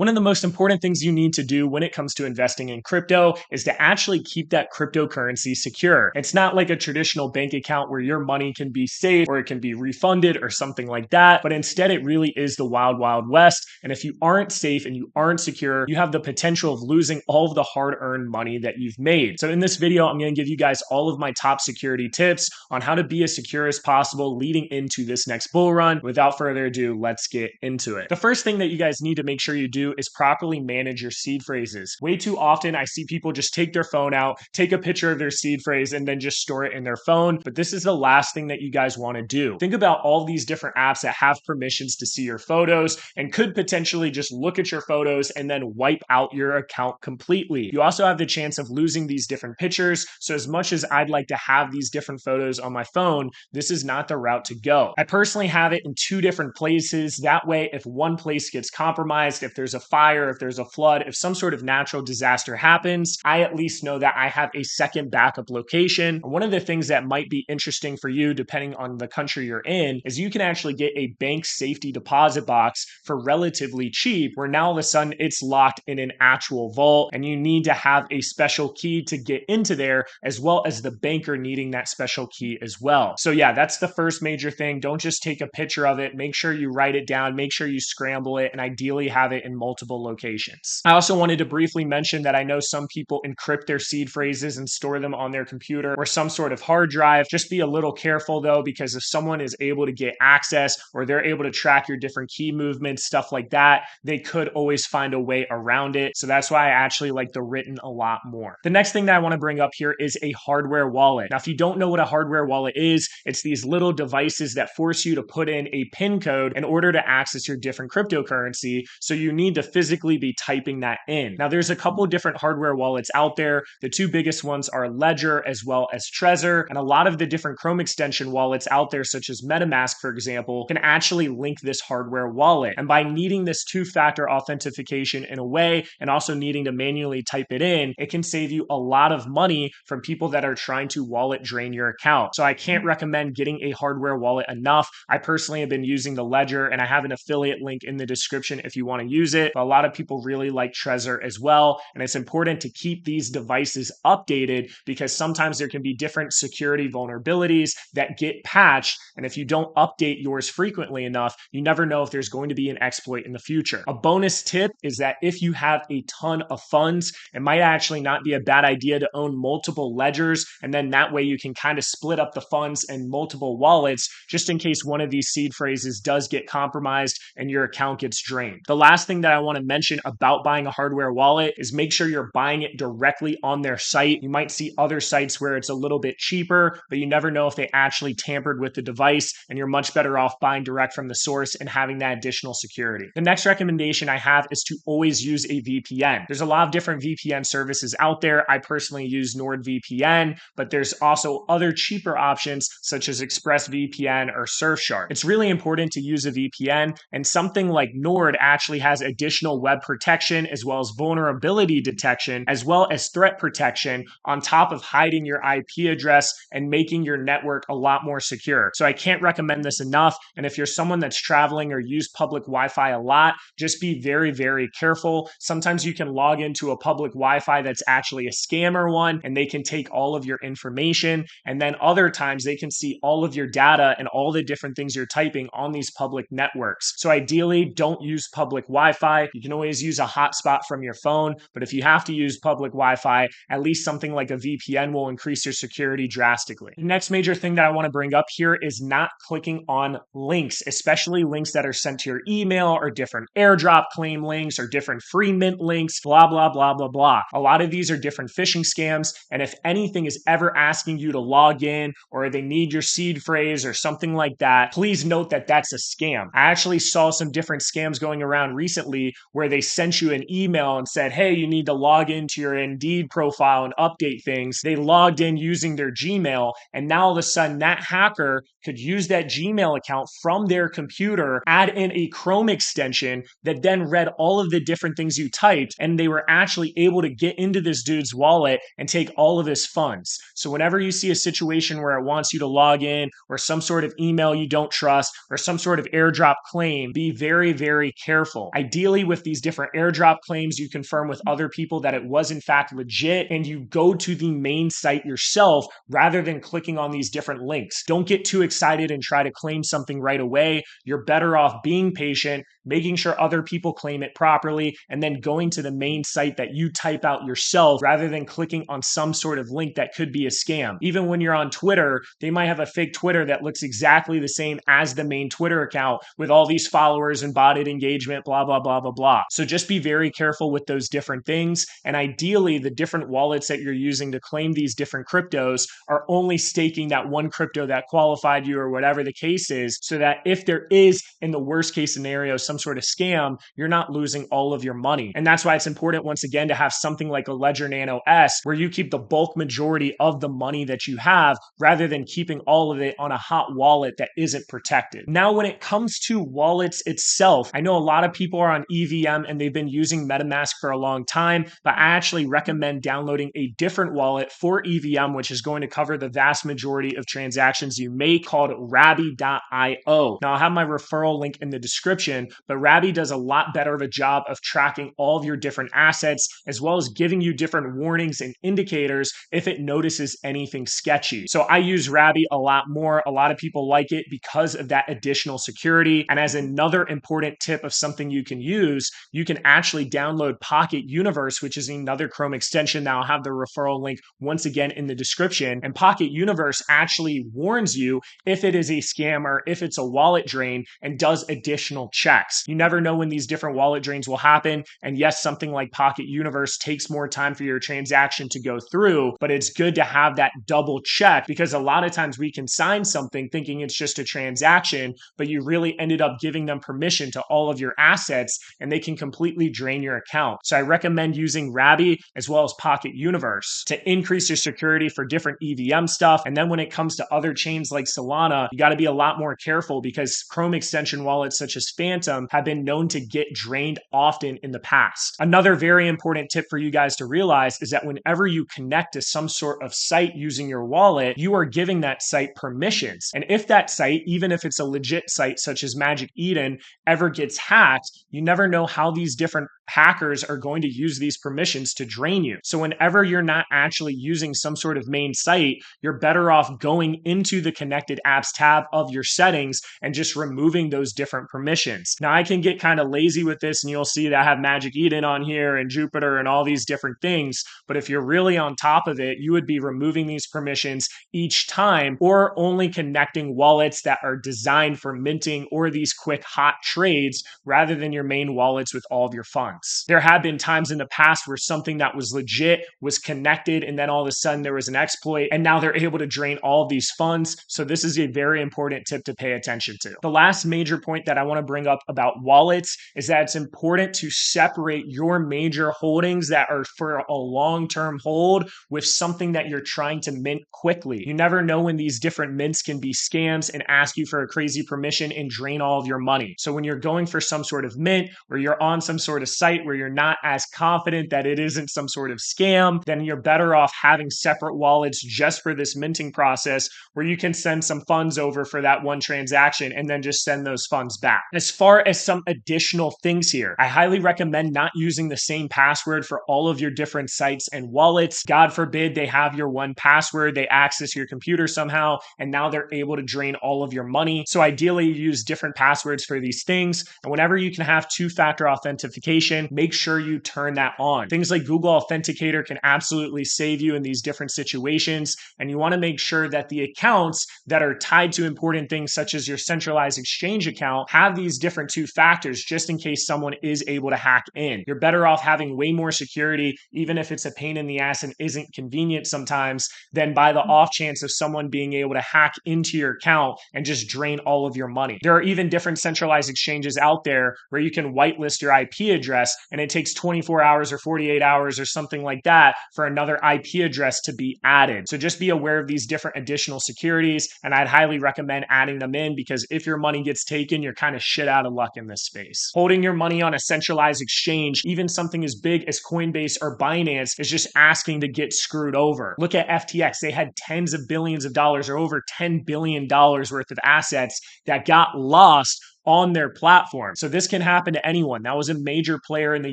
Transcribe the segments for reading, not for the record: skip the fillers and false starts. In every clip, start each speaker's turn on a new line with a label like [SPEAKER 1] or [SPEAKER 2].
[SPEAKER 1] One of the most important things you need to do when it comes to investing in crypto is to actually keep that cryptocurrency secure. It's not like a traditional bank account where your money can be safe or it can be refunded or something like that, but instead it really is the wild, wild west. And if you aren't safe and you aren't secure, you have the potential of losing all of the hard-earned money that you've made. So in this video, I'm going to give you guys all of my top security tips on how to be as secure as possible leading into this next bull run. Without further ado, let's get into it. The first thing that you guys need to make sure you do is properly manage your seed phrases. Way too often, I see people just take their phone out, take a picture of their seed phrase, and then just store it in their phone. But this is the last thing that you guys want to do. Think about all these different apps that have permissions to see your photos and could potentially just look at your photos and then wipe out your account completely. You also have the chance of losing these different pictures. So as much as I'd like to have these different photos on my phone, this is not the route to go. I personally have it in two different places. That way, if one place gets compromised, if there's a fire, if there's a flood, if some sort of natural disaster happens, I at least know that I have a second backup location. One of the things that might be interesting for you, depending on the country you're in, is you can actually get a bank safety deposit box for relatively cheap, where now all of a sudden it's locked in an actual vault and you need to have a special key to get into there, as well as the banker needing that special key as well. So yeah, that's the first major thing. Don't just take a picture of it. Make sure you write it down, make sure you scramble it, and ideally have it in multiple locations. I also wanted to briefly mention that I know some people encrypt their seed phrases and store them on their computer or some sort of hard drive. Just be a little careful though, because if someone is able to get access or they're able to track your different key movements, stuff like that, they could always find a way around it. So that's why I actually like the written a lot more. The next thing that I want to bring up here is a hardware wallet. Now, if you don't know what a hardware wallet is, it's these little devices that force you to put in a PIN code in order to access your different cryptocurrency. So you need to physically be typing that in. Now, there's a couple different hardware wallets out there. The two biggest ones are Ledger as well as Trezor, and a lot of the different Chrome extension wallets out there, such as MetaMask, for example, can actually link this hardware wallet. And by needing this two-factor authentication in a way, and also needing to manually type it in, it can save you a lot of money from people that are trying to wallet drain your account. So I can't recommend getting a hardware wallet enough. I personally have been using the Ledger, and I have an affiliate link in the description if you want to use it. But a lot of people really like Trezor as well. And it's important to keep these devices updated, because sometimes there can be different security vulnerabilities that get patched. And if you don't update yours frequently enough, you never know if there's going to be an exploit in the future. A bonus tip is that if you have a ton of funds, it might actually not be a bad idea to own multiple ledgers. And then that way you can kind of split up the funds in multiple wallets, just in case one of these seed phrases does get compromised and your account gets drained. The last thing that I want to mention about buying a hardware wallet is make sure you're buying it directly on their site. You might see other sites where it's a little bit cheaper, but you never know if they actually tampered with the device, and you're much better off buying direct from the source and having that additional security. The next recommendation I have is to always use a VPN. There's a lot of different VPN services out there. I personally use NordVPN, but there's also other cheaper options such as ExpressVPN or Surfshark. It's really important to use a VPN, and something like Nord actually has additional web protection as well as vulnerability detection as well as threat protection on top of hiding your IP address and making your network a lot more secure. So I can't recommend this enough. And if you're someone that's traveling or use public Wi-Fi a lot, just be very, very careful. Sometimes you can log into a public Wi-Fi that's actually a scammer one, and they can take all of your information. And then other times they can see all of your data and all the different things you're typing on these public networks. So ideally, don't use public Wi-Fi. You can always use a hotspot from your phone, but if you have to use public Wi-Fi, at least something like a VPN will increase your security drastically. The next major thing that I want to bring up here is not clicking on links, especially links that are sent to your email or different airdrop claim links or different free mint links, blah, blah, blah, blah, blah. A lot of these are different phishing scams. And if anything is ever asking you to log in or they need your seed phrase or something like that, please note that that's a scam. I actually saw some different scams going around recently where they sent you an email and said, hey, you need to log into your Indeed profile and update things. They logged in using their Gmail, and now all of a sudden that hacker could use that Gmail account from their computer, add in a Chrome extension that then read all of the different things you typed, and they were actually able to get into this dude's wallet and take all of his funds. So whenever you see a situation where it wants you to log in or some sort of email you don't trust or some sort of airdrop claim, be very, very careful. Ideally, Ideally, with these different airdrop claims, you confirm with other people that it was in fact legit, and you go to the main site yourself rather than clicking on these different links. Don't get too excited and try to claim something right away. You're better off being patient, making sure other people claim it properly, and then going to the main site that you type out yourself rather than clicking on some sort of link that could be a scam. Even when you're on Twitter, they might have a fake Twitter that looks exactly the same as the main Twitter account with all these followers and botted engagement, blah, blah, blah, blah, blah. So just be very careful with those different things. And ideally, the different wallets that you're using to claim these different cryptos are only staking that one crypto that qualified you or whatever the case is, so that if there is, in the worst case scenario, some sort of scam, you're not losing all of your money. And that's why it's important, once again, to have something like a Ledger Nano S where you keep the bulk majority of the money that you have rather than keeping all of it on a hot wallet that isn't protected. Now, when it comes to wallets itself, I know a lot of people are on EVM and they've been using MetaMask for a long time, but I actually recommend downloading a different wallet for EVM, which is going to cover the vast majority of transactions you make, called Rabby.io. Now, I'll have my referral link in the description, but Rabby does a lot better of a job of tracking all of your different assets, as well as giving you different warnings and indicators if it notices anything sketchy. So I use Rabby a lot more. A lot of people like it because of that additional security. And as another important tip of something you can use, you can actually download Pocket Universe, which is another Chrome extension. Now I'll have the referral link once again in the description. And Pocket Universe actually warns you if it is a scam or if it's a wallet drain, and does additional checks. You never know when these different wallet drains will happen. And yes, something like Pocket Universe takes more time for your transaction to go through, but it's good to have that double check, because a lot of times we can sign something thinking it's just a transaction, but you really ended up giving them permission to all of your assets and they can completely drain your account. So I recommend using Rabby as well as Pocket Universe to increase your security for different EVM stuff. And then when it comes to other chains like Solana, you got to be a lot more careful, because Chrome extension wallets such as Phantom have been known to get drained often in the past. Another very important tip for you guys to realize is that whenever you connect to some sort of site using your wallet, you are giving that site permissions. And if that site, even if it's a legit site such as Magic Eden, ever gets hacked, you never know how these different hackers are going to use these permissions to drain you. So whenever you're not actually using some sort of main site, you're better off going into the connected apps tab of your settings and just removing those different permissions. Now, I can get kind of lazy with this, and you'll see that I have Magic Eden on here and Jupiter and all these different things. But if you're really on top of it, you would be removing these permissions each time, or only connecting wallets that are designed for minting or these quick hot trades rather than your main wallets with all of your funds. There have been times in the past where something that was legit was connected, and then all of a sudden there was an exploit, and now they're able to drain all of these funds. So this is a very important tip to pay attention to. The last major point that I want to bring up about wallets is that it's important to separate your major holdings that are for a long-term hold with something that you're trying to mint quickly. You never know when these different mints can be scams and ask you for a crazy permission and drain all of your money. So when you're going for some sort of mint, or you're on some sort of site where you're not as confident that it isn't some sort of scam, then you're better off having separate wallets just for this minting process, where you can send some funds over for that one transaction and then just send those funds back. As far as some additional things here, I highly recommend not using the same password for all of your different sites and wallets. God forbid they have your one password, they access your computer somehow, and now they're able to drain all of your money. So ideally, you use different passwords for these things. And whenever you can have two-factor authentication, make sure you turn that on. Things like Google Authenticator can absolutely save you in these different situations. And you want to make sure that the accounts that are tied to important things, such as your centralized exchange account, have these different two factors just in case someone is able to hack in. You're better off having way more security, even if it's a pain in the ass and isn't convenient sometimes, than by the off chance of someone being able to hack into your account and just drain all of your money. There are even different centralized exchanges out there where you can whitelist your IP address, and it takes 24 hours or 48 hours or something like that for another IP address to be added. So just be aware of these different additional securities, and I'd highly recommend adding them in, because if your money gets taken, you're kind of shit out of luck in this space. Holding your money on a centralized exchange, even something as big as Coinbase or Binance, is just asking to get screwed over. Look at FTX. They had tens of billions of dollars, or over $10 billion worth of assets that got lost on their platform. So this can happen to anyone. That was a major player in the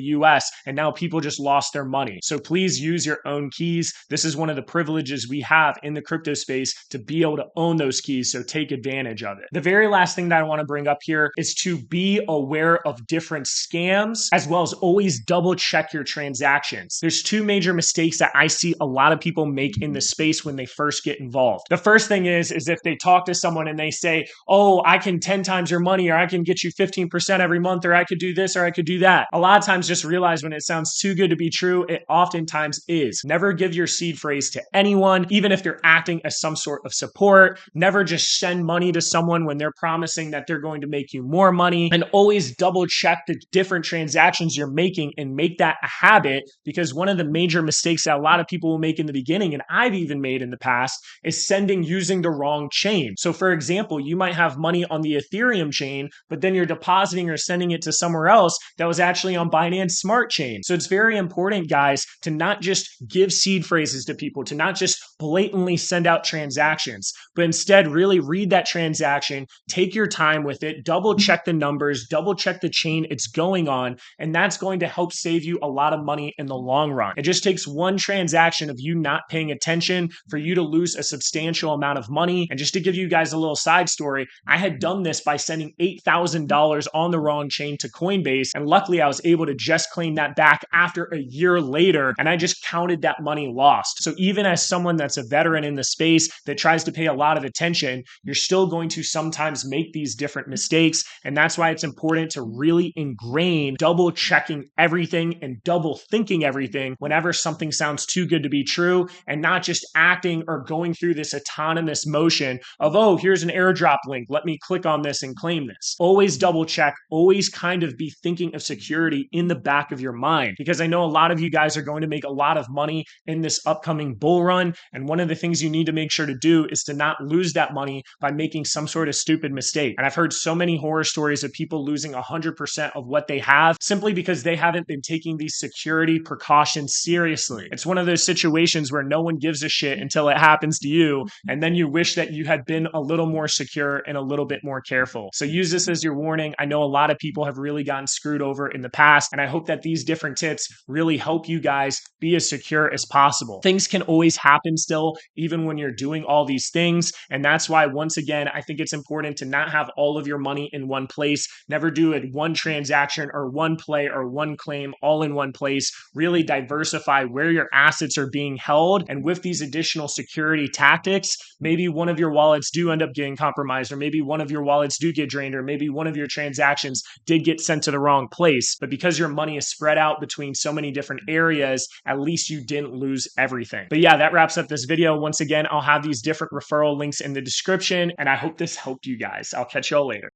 [SPEAKER 1] US, and now people just lost their money. So please use your own keys. This is one of the privileges we have in the crypto space to be able to own those keys. So take advantage of it. The very last thing that I want to bring up here is to be aware of different scams, as well as always double check your transactions. There's two major mistakes that I see a lot of people make in the space when they first get involved. The first thing is if they talk to someone and they say, oh, I can 10 times your money, or I can get you 15% every month, or I could do this, or I could do that. A lot of times just realize when it sounds too good to be true, it oftentimes is. Never give your seed phrase to anyone, even if they're acting as some sort of support. Never just send money to someone when they're promising that they're going to make you more money, and always double check the different transactions you're making and make that a habit, because one of the major mistakes that a lot of people will make in the beginning, and I've even made in the past, is sending using the wrong chain. So for example, you might have money on the Ethereum chain, but then you're depositing or sending it to somewhere else that was actually on Binance Smart Chain. So it's very important, guys, to not just give seed phrases to people, to not just blatantly send out transactions, but instead really read that transaction, take your time with it, double check the numbers, double check the chain it's going on, and that's going to help save you a lot of money in the long run. It just takes one transaction of you not paying attention for you to lose a substantial amount of money. And just to give you guys a little side story, I had done this by sending $8,000 on the wrong chain to Coinbase, and luckily I was able to just claim that back after a year later, and I just counted that money lost. So even as someone that's a veteran in the space that tries to pay a lot of attention, you're still going to sometimes make these different mistakes, and that's why it's important to really ingrain double checking everything and double thinking everything whenever something sounds too good to be true, and not just acting or going through this autonomous motion of, oh, here's an airdrop link, let me click on this and claim this. Always double check, always kind of be thinking of security in the back of your mind, because I know a lot of you guys are going to make a lot of money in this upcoming bull run, and one of the things you need to make sure to do is to not lose that money by making some sort of stupid mistake. And I've heard so many horror stories of people losing 100% of what they have simply because they haven't been taking these security precautions seriously. It's one of those situations where no one gives a shit until it happens to you, and then you wish that you had been a little more secure and a little bit more careful. So use this as your warning. I know a lot of people have really gotten screwed over in the past, and I hope that these different tips really help you guys be as secure as possible. Things can always happen still, even when you're doing all these things, and that's why, once again, I think it's important to not have all of your money in one place. Never do it one transaction or one play or one claim all in one place. Really diversify where your assets are being held, and with these additional security tactics, maybe one of your wallets do end up getting compromised, or maybe one of your wallets do get drained, or maybe one of your transactions did get sent to the wrong place. But because your money is spread out between so many different areas, at least you didn't lose everything. But yeah, that wraps up this video. Once again, I'll have these different referral links in the description, and I hope this helped you guys. I'll catch y'all later.